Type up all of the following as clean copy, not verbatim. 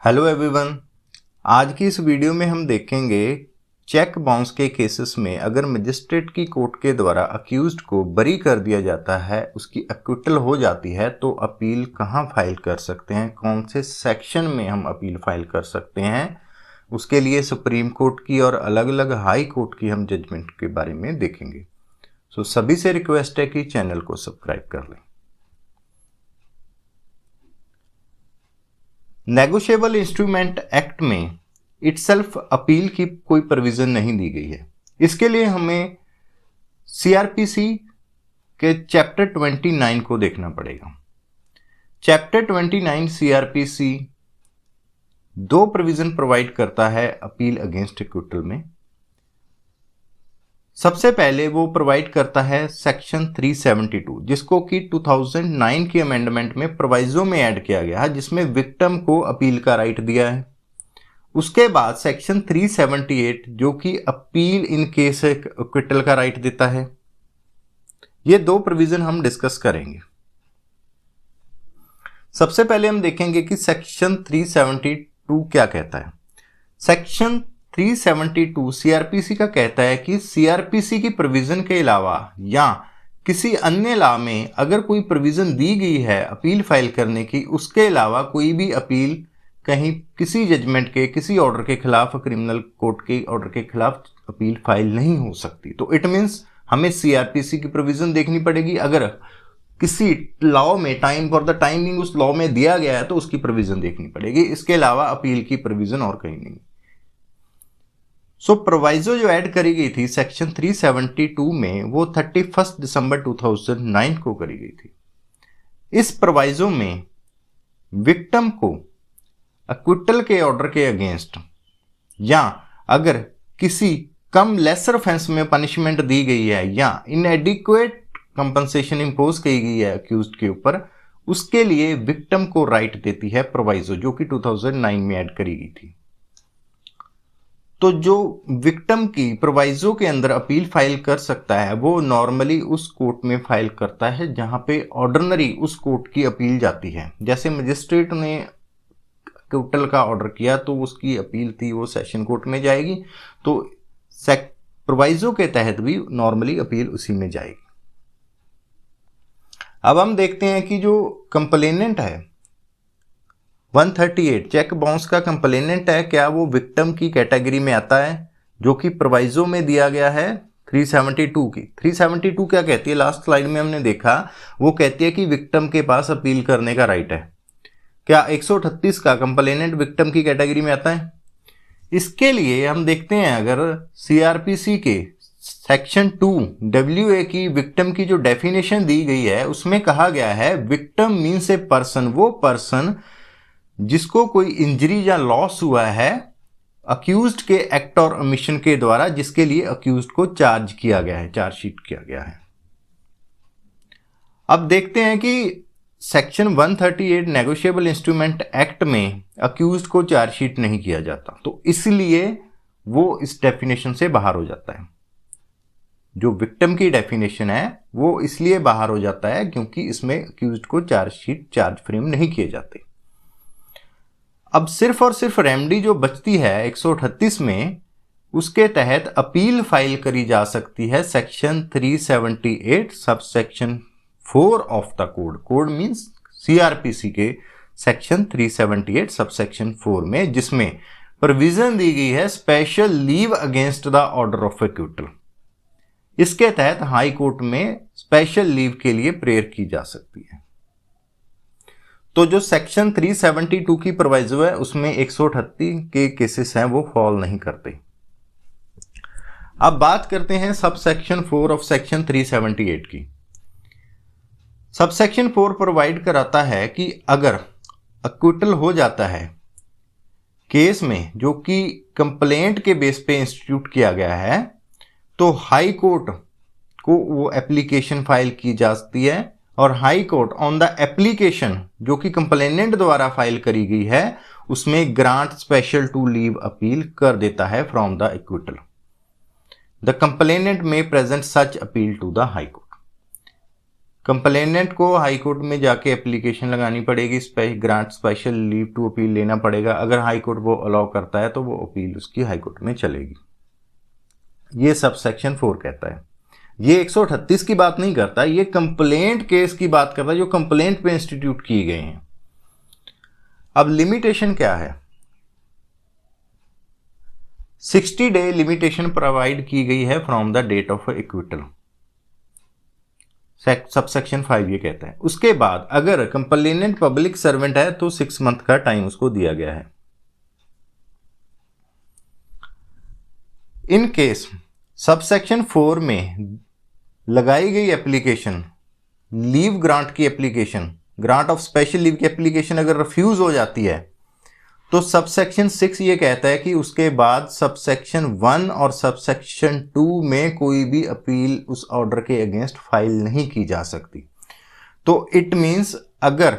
Hello everyone. आज की इस वीडियो में हम देखेंगे चेक बाउंस के केसेस में अगर मजिस्ट्रेट की कोर्ट के द्वारा अक्यूज्ड को बरी कर दिया जाता है, उसकी एक्विटल हो जाती है, तो अपील कहां फाइल कर सकते हैं, कौन से सेक्शन में हम अपील फाइल कर सकते हैं। उसके लिए सुप्रीम कोर्ट की और अलग अलग हाई कोर्ट की हम जजमेंट के बारे में देखेंगे। सभी से रिक्वेस्ट है कि चैनल को सब्सक्राइब कर लें। नेगोशिएबल इंस्ट्रूमेंट एक्ट में इटसेल्फ अपील की कोई प्रोविजन नहीं दी गई है। इसके लिए हमें सीआरपीसी के चैप्टर 29 को देखना पड़ेगा। चैप्टर 29 सीआरपीसी दो प्रोविजन प्रोवाइड करता है अपील अगेंस्ट एक्विटल में। सबसे पहले वो प्रोवाइड करता है सेक्शन 372, जिसको कि 2009 की अमेंडमेंट में प्रोवाइजो में ऐड किया गया है, जिसमें विक्टिम को अपील का राइट दिया है। उसके बाद सेक्शन 378 जो कि अपील इन केस एक्विटल का राइट देता है। ये दो प्रोविजन हम डिस्कस करेंगे। सबसे पहले हम देखेंगे कि सेक्शन 372 क्या कहता है। सेक्शन 372 सीआरपीसी का कहता है कि सीआरपीसी की प्रोविजन के अलावा या किसी अन्य लॉ में अगर कोई प्रोविजन दी गई है अपील फाइल करने की, उसके अलावा कोई भी अपील कहीं किसी जजमेंट के, किसी ऑर्डर के खिलाफ, क्रिमिनल कोर्ट के ऑर्डर के खिलाफ अपील फाइल नहीं हो सकती। तो इट मीन्स हमें सीआरपीसी की प्रोविजन देखनी पड़ेगी। अगर किसी लॉ में टाइम फॉर द टाइमिंग उस लॉ में दिया गया है तो उसकी प्रोविजन देखनी पड़ेगी। इसके अलावा अपील की प्रोविजन और कहीं नहीं। प्रोवाइजो जो ऐड करी गई थी सेक्शन 372 में, वो 31 दिसंबर 2009 को करी गई थी। इस प्रोवाइजो में विक्टिम को एक्विटल के ऑर्डर के अगेंस्ट या अगर किसी कम लेसर ऑफेंस में पनिशमेंट दी गई है या इनएडिक्वेट कंपनसेशन इंपोज की गई है अक्यूज्ड के ऊपर, उसके लिए विक्टिम को राइट देती है प्रोवाइजो, जो कि 2009 में ऐड करी गई थी। तो जो विक्टिम की प्रोवाइजो के अंदर अपील फाइल कर सकता है, वो नॉर्मली उस कोर्ट में फाइल करता है जहां पे ऑर्डिनरी उस कोर्ट की अपील जाती है। जैसे मजिस्ट्रेट ने एक्विटल का ऑर्डर किया तो उसकी अपील थी वो सेशन कोर्ट में जाएगी, तो प्रोवाइजो के तहत भी नॉर्मली अपील उसी में जाएगी। अब हम देखते हैं कि जो कंप्लेनेंट है 138 चेक बाउंस का कंप्लेनेंट है, क्या वो विक्टिम की कैटेगरी में आता है जो कि प्रोवाइजो में दिया गया है 372 की। 372 क्या कहती है, लास्ट स्लाइड में हमने देखा, वो कहती है कि विक्टिम के पास अपील करने का राइट है। क्या 138 का कंप्लेनेंट विक्टिम की कैटेगरी में आता है? इसके लिए हम देखते हैं, अगर सीआरपीसी के सेक्शन 2 WA की विक्टिम की जो डेफिनेशन दी गई है, उसमें कहा गया है विक्टिम मीन्स ए पर्सन, वो पर्सन जिसको कोई इंजरी या लॉस हुआ है अक्यूज्ड के एक्ट और ओमिशन के द्वारा, जिसके लिए अक्यूज्ड को चार्ज किया गया है, चार्जशीट किया गया है। अब देखते हैं कि सेक्शन 138 नेगोशिएबल इंस्ट्रूमेंट एक्ट में अक्यूज्ड को चार्जशीट नहीं किया जाता, तो इसलिए वो इस डेफिनेशन से बाहर हो जाता है। जो विक्टिम की डेफिनेशन है वो इसलिए बाहर हो जाता है क्योंकि इसमें अक्यूज्ड को चार्जशीट, चार्ज फ्रेम नहीं किए जाते। अब सिर्फ और सिर्फ रेमेडी जो बचती है 138 में, उसके तहत अपील फाइल करी जा सकती है section 378 sub section 4 of the code. Code means CrPC के सेक्शन 378 सब सेक्शन 4 में, जिसमें प्रोविजन दी गई है special leave against the order of acquittal. इसके तहत हाई कोर्ट में स्पेशल लीव के लिए प्रेयर की जा सकती है। तो जो सेक्शन 372 की प्रोवाइजो है उसमें 138 के केसेस हैं वो फॉल नहीं करते। अब बात करते हैं सब सेक्शन 4 ऑफ सेक्शन 378 की। सब सेक्शन 4 प्रोवाइड कराता है कि अगर एक्विटल हो जाता है केस में जो कि कंप्लेंट के बेस पे इंस्टीट्यूट किया गया है, तो हाई कोर्ट को वो एप्लीकेशन फाइल की जाती है और high court on the application जो कि कंप्लेनेंट द्वारा फाइल करी गई है उसमें grant special to leave appeal कर देता है from the acquittal. The complainant may present such appeal to the high court. Complainant को हाई कोर्ट में जाके एप्लीकेशन लगानी पड़ेगी, grant special leave to appeal लेना पड़ेगा। अगर हाई कोर्ट वो अलाउ करता है तो वो अपील उसकी हाई कोर्ट में चलेगी। ये सब सेक्शन 4 कहता है। ये 138 की बात नहीं करता, ये कंप्लेंट केस की बात करता है जो कंप्लेंट पे इंस्टीट्यूट किए गए हैं। अब लिमिटेशन क्या है? 60 डे लिमिटेशन प्रोवाइड की गई है from the date of acquittal, subsection 5 ये कहता है। उसके बाद अगर कंप्लेनेंट पब्लिक सर्वेंट है तो 6 मंथ का टाइम उसको दिया गया है। इन केस सबसेक्शन 4 में लगाई गई एप्लीकेशन, लीव ग्रांट की application, grant of special leave की एप्लीकेशन अगर रिफ्यूज हो जाती है तो सबसेक्शन 6 ये कहता है कि उसके बाद सबसेक्शन 1 और सबसेक्शन 2 में कोई भी अपील उस ऑर्डर के अगेंस्ट फाइल नहीं की जा सकती। तो इट मींस अगर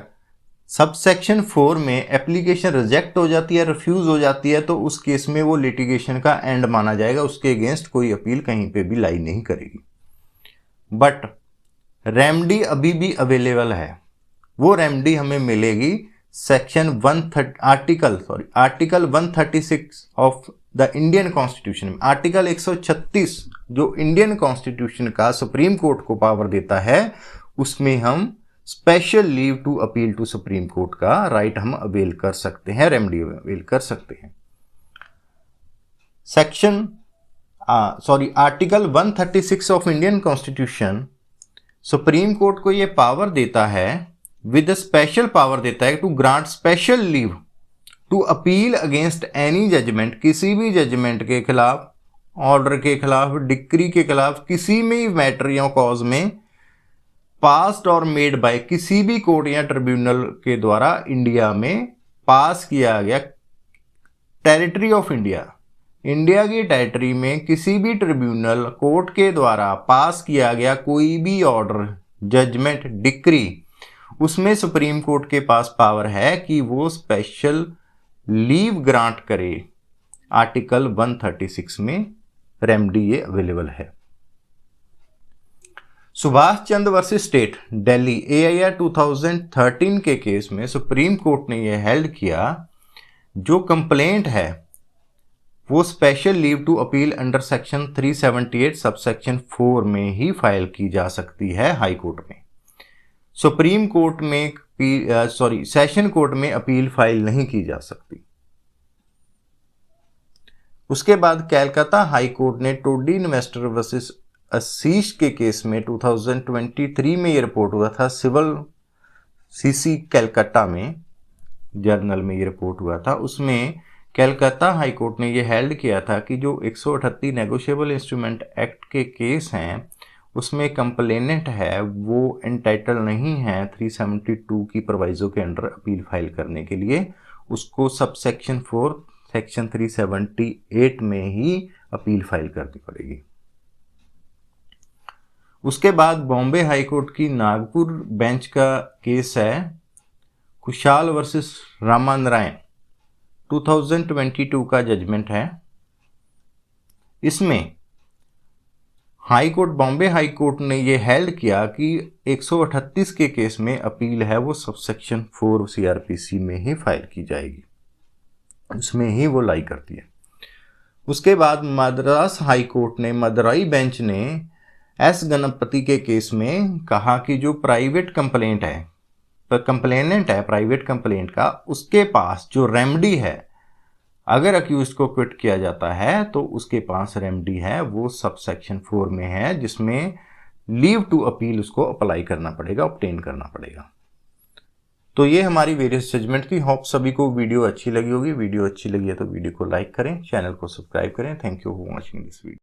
सबसेक्शन 4 में एप्लीकेशन रिजेक्ट हो जाती है, रिफ्यूज हो जाती है, तो उस केस में वो लिटिगेशन का एंड माना जाएगा, उसके अगेंस्ट कोई अपील कहीं पे भी लाई नहीं करेगी। बट रेमेडी अभी भी अवेलेबल है। वो रेमेडी हमें मिलेगी section article 136 of the Indian constitution में। आर्टिकल 136 जो इंडियन कॉन्स्टिट्यूशन का सुप्रीम कोर्ट को पावर देता है, उसमें हम special leave to appeal to supreme court का राइट हम अवेल कर सकते हैं, रेमेडी अवेल कर सकते हैं। Article 136 of Indian constitution supreme court को यह पावर देता है, विद स्पेशल पावर देता है to grant special leave to appeal against any judgment, किसी भी जजमेंट के खिलाफ, ऑर्डर के खिलाफ, डिक्री के खिलाफ, किसी भी मैटर या कॉज में पास्ड और मेड बाय किसी भी कोर्ट या ट्रिब्यूनल के द्वारा इंडिया में पास किया गया, टेरिटरी ऑफ इंडिया, इंडिया की टेरिटरी में किसी भी ट्रिब्यूनल कोर्ट के द्वारा पास किया गया कोई भी ऑर्डर, जजमेंट, डिक्री, उसमें सुप्रीम कोर्ट के पास पावर है कि वो स्पेशल लीव ग्रांट करे। आर्टिकल 136 में रेमेडी ये अवेलेबल है। Subhash Chandra versus state Delhi AIR 2013 के केस में सुप्रीम कोर्ट ने यह हेल्ड किया, जो कंप्लेंट है वो special leave to appeal under section 378 subsection 4 में ही फाइल की जा सकती है हाई कोर्ट में। सुप्रीम कोर्ट में सेशन कोर्ट में अपील फाइल नहीं की जा सकती। उसके बाद कलकत्ता हाई कोर्ट ने टोडी इन्वेस्टर वर्सेस आशीष के केस में 2023 में ये रिपोर्ट हुआ था, सिविल CC कलकत्ता में जर्नल में ये रिपोर्ट हुआ था। उसमें कलकत्ता हाई कोर्ट ने ये हेल्ड किया था कि जो 138 नेगोशिएबल इंस्ट्रूमेंट एक्ट के केस हैं उसमें कंप्लेनेंट है वो एंटाइटल नहीं है 372 की प्रोवाइजो के अंडर अपील फाइल करने के लिए, उसको सबसेक्शन 4 सेक्शन 378 में ही अपील फाइल करनी पड़ेगी। उसके बाद बॉम्बे हाई कोर्ट की नागपुर बेंच का केस है खुशाल वर्सेस रामानारायण, 2022 का जजमेंट है। इसमें high court, Bombay high court ने ये हेल्ड किया कि 138 के केस में अपील है वो सबसेक्शन 4 CRPC में ही फाइल की जाएगी, उसमें ही वो लाई करती है। उसके बाद मद्रास हाई कोर्ट ने, मदुरई बेंच ने S गणपति के केस में कहा कि जो प्राइवेट कंप्लेंट है, कंप्लेनेंट है प्राइवेट कंप्लेंट का, उसके पास जो रेमेडी है, अगर अक्यूज को क्विट किया जाता है तो उसके पास रेमेडी है वो सबसेक्शन 4 में है, जिसमें लीव टू अपील उसको अप्लाई करना पड़ेगा, ऑब्टेन करना पड़ेगा। तो ये हमारी वेरियस जजमेंट थी। होप सभी को वीडियो अच्छी लगी होगी। वीडियो अच्छी लगी है तो वीडियो को लाइक करें, चैनल को सब्सक्राइब करें। Thank you for watching this video.